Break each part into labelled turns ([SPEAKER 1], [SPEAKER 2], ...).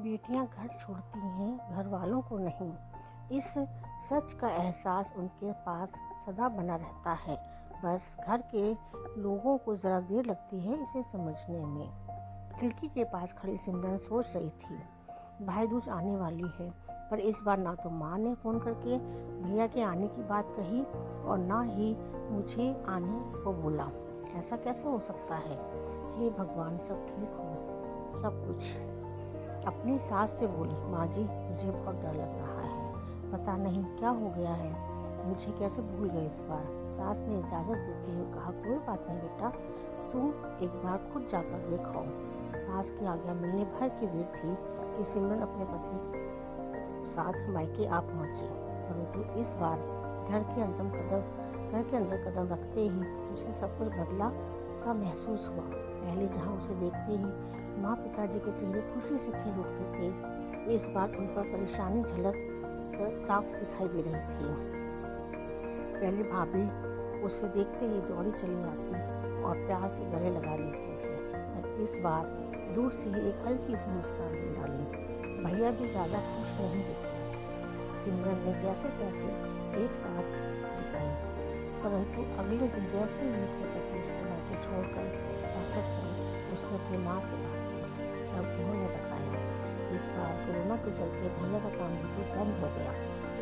[SPEAKER 1] बेटियां घर छोड़ती हैं, घर वालों को नहीं। इस सच का एहसास उनके पास सदा बना रहता है। बस घर के लोगों को ज़रा देर लगती है इसे समझने में। खिड़की के पास खड़ी सिमरन सोच रही थी, भाई दूज आने वाली है, पर इस बार ना तो माँ ने फ़ोन करके भैया के आने की बात कही और ना ही मुझे आने को बोला। ऐसा कैसे हो सकता है? हे भगवान, सब ठीक हो सब कुछ। अपनी सास से बोली, माँ जी मुझे बहुत डर लग रहा है, पता नहीं क्या हो गया है, मुझे कैसे भूल गए इस बार। सास ने इजाज़त देते हुए कहा, कोई बात नहीं बेटा, तुम एक बार खुद जाकर देखो। सास की आज्ञा मिलने भर की देर थी कि सिमरन अपने पति साथ मायके आ पहुंची, परंतु इस बार घर के अंदर कदम रखते ही उसे सब कुछ बदला सा महसूस हुआ। पहले जहां उसे देखते ही माँ पिताजी के चेहरे खुशी से खिल उठते थे, इस बार उन पर परेशानी झलक साफ दिखाई दे रही थी। पहले भाभी उसे देखते ही दौड़ी चली आती और प्यार से गले लगा लेती थी, पर इस बार दूर से ही एक हल्की सी मुस्कान दे डाली। भैया भी ज़्यादा खुश नहीं दिखे। सिमरन ने जैसे तैसे एक रात बिताई, परंतु अगले दिन जैसे ही उसके पति उसके मायके छोड़कर वापस गए, उसने अपनी माँ से बात की। तब उन्होंने बताया, इस बार कोरोना के चलते भैया का काम बिल्कुल बंद हो गया,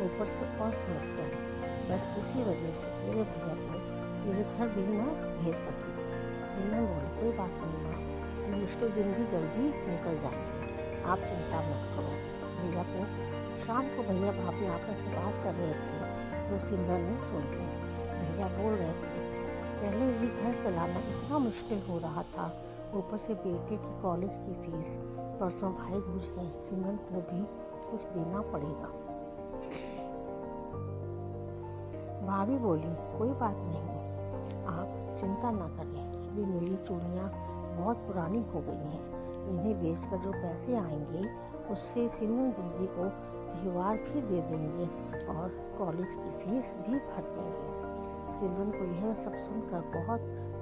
[SPEAKER 1] ऊपर से और समस्या है। बस इसी वजह से तेरे भैया को तेरे घर भी ना भेज सकी। सिमरन बोली, कोई बात नहीं माँ, ये मुश्किल दिन भी जल्दी निकल जाएंगे, आप चिंता मत करो। भैया को शाम को भैया भाभी आकर से बात कर रहे थे, जो सिमरन ने सुन ली। भैया बोल रहे थे, पहले ही घर चलाना इतना मुश्किल हो रहा था, ऊपर से बेटे की कॉलेज की फीस, परसों भाई दूज है, सिमरन को भी कुछ देना पड़ेगा। भाभी बोली, कोई बात नहीं, आप चिंता ना करें, ये मिली चूड़ियाँ बहुत पुरानी हो गई हैं, इन्हें बेचकर जो पैसे आएंगे उससे सिमरन दीदी को त्योहार भी दे देंगे और कॉलेज की फीस भी भर देंगे। सिमरन को यह सब सुनकर बहुत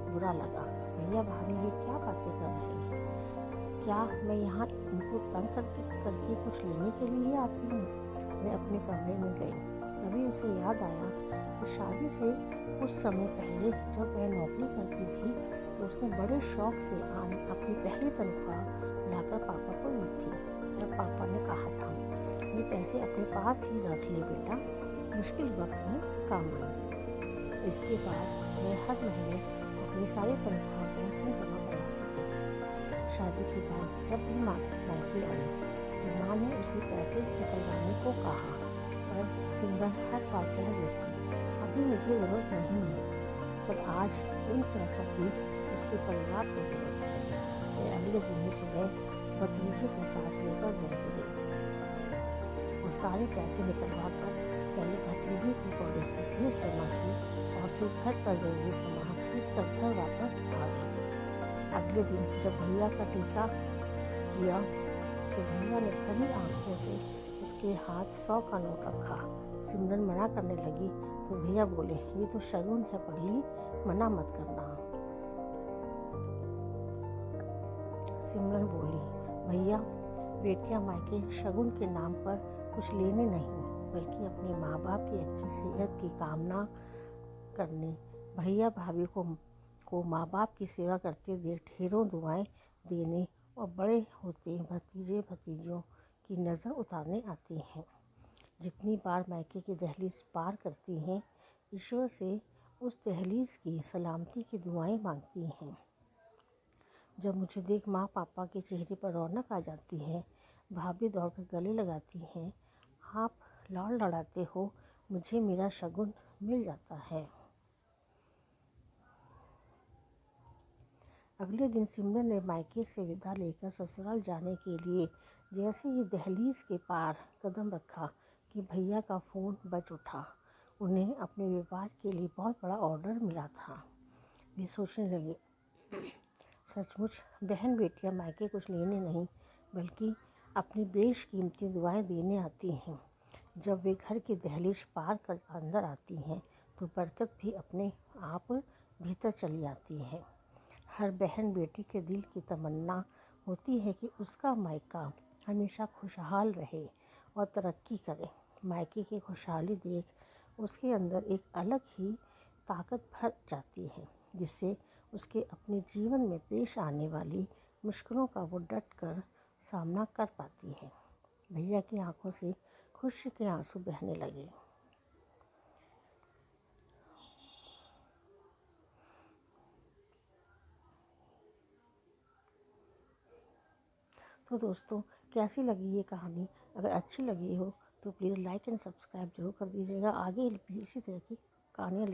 [SPEAKER 1] बुरा लगा। भैया भाभी ये क्या बातें कर रहे हैं? क्या मैं यहाँ इनको तंग करके कुछ लेने के लिए आती हूँ? वह अपने कमरे में गई। तभी उसे याद आया कि शादी से कुछ समय पहले जब वह नौकरी करती थी तो उसने बड़े शौक से अपनी पहली तनख्वाह लाकर पापा को दी थी। तब पापा ने कहा था, ये पैसे अपने पास ही रख ले बेटा, मुश्किल वक्त में काम आएंगे। इसके बाद वह हर महीने अपनी सारी तनख्वाह बैंक में जमा करवाती गई। शादी के बाद जब भी मायके आई तो माँ ने उसे पैसे निकलवाने को कहा, पर सिमरन हर बार कह देती, अभी मुझे ज़रूरत नहीं है, पर आज इन पैसों की उसके परिवार को ज़रूरत है। वह अगले दिन ही सुबह भतीजे को साथ लेकर बैंक गई और सारे पैसे निकलवा कर पहले भतीजे की कॉलेज की फीस जमा की और फिर घर का ज़रूरी सामान खरीद कर घर वापस आ गई। अगले दिन जब भैया का टीका किया तो भैया ने खड़ी आंखों से उसके हाथ 100 का नोट रखा। सिमरन मना करने लगी तो भैया बोले, ये तो शगुन है पगली, मना मत करना। सिमरन बोली, भैया बेटियां मायके शगुन के नाम पर कुछ लेने नहीं, बल्कि अपने माँ बाप की अच्छी सेहत की कामना करने। भैया भाभी को माँ बाप की सेवा करते देख ढेरों दुआएं देने और बड़े होते भतीजे भतीजों की नज़र उतारने आती हैं। जितनी बार मायके की दहलीज पार करती हैं, ईश्वर से उस दहलीज की सलामती की दुआएं मांगती हैं। जब मुझे देख माँ पापा के चेहरे पर रौनक आ जाती है, भाभी दौड़कर गले लगाती हैं, आप लाड़ लड़ाते हो, मुझे मेरा शगुन मिल जाता है। अगले दिन सिमरन ने मायके से विदा लेकर ससुराल जाने के लिए जैसे ही दहलीज के पार कदम रखा कि भैया का फ़ोन बज उठा। उन्हें अपने व्यापार के लिए बहुत बड़ा ऑर्डर मिला था। वे सोचने लगे, सचमुच बहन बेटियां मायके कुछ लेने नहीं, बल्कि अपनी बेशकीमती दुआएं देने आती हैं। जब वे घर की दहलीज पार कर अंदर आती हैं तो बरकत भी अपने आप भीतर चली आती है। हर बहन बेटी के दिल की तमन्ना होती है कि उसका मायका हमेशा खुशहाल रहे और तरक्की करे। मायके की खुशहाली देख उसके अंदर एक अलग ही ताकत भर जाती है, जिससे उसके अपने जीवन में पेश आने वाली मुश्किलों का वो डट कर सामना कर पाती है। भैया की आंखों से खुशी के आंसू बहने लगे। तो दोस्तों, कैसी लगी ये कहानी? अगर अच्छी लगी हो तो प्लीज़ लाइक एंड सब्सक्राइब जरूर कर दीजिएगा। आगे भी इसी तरह की कहानियाँ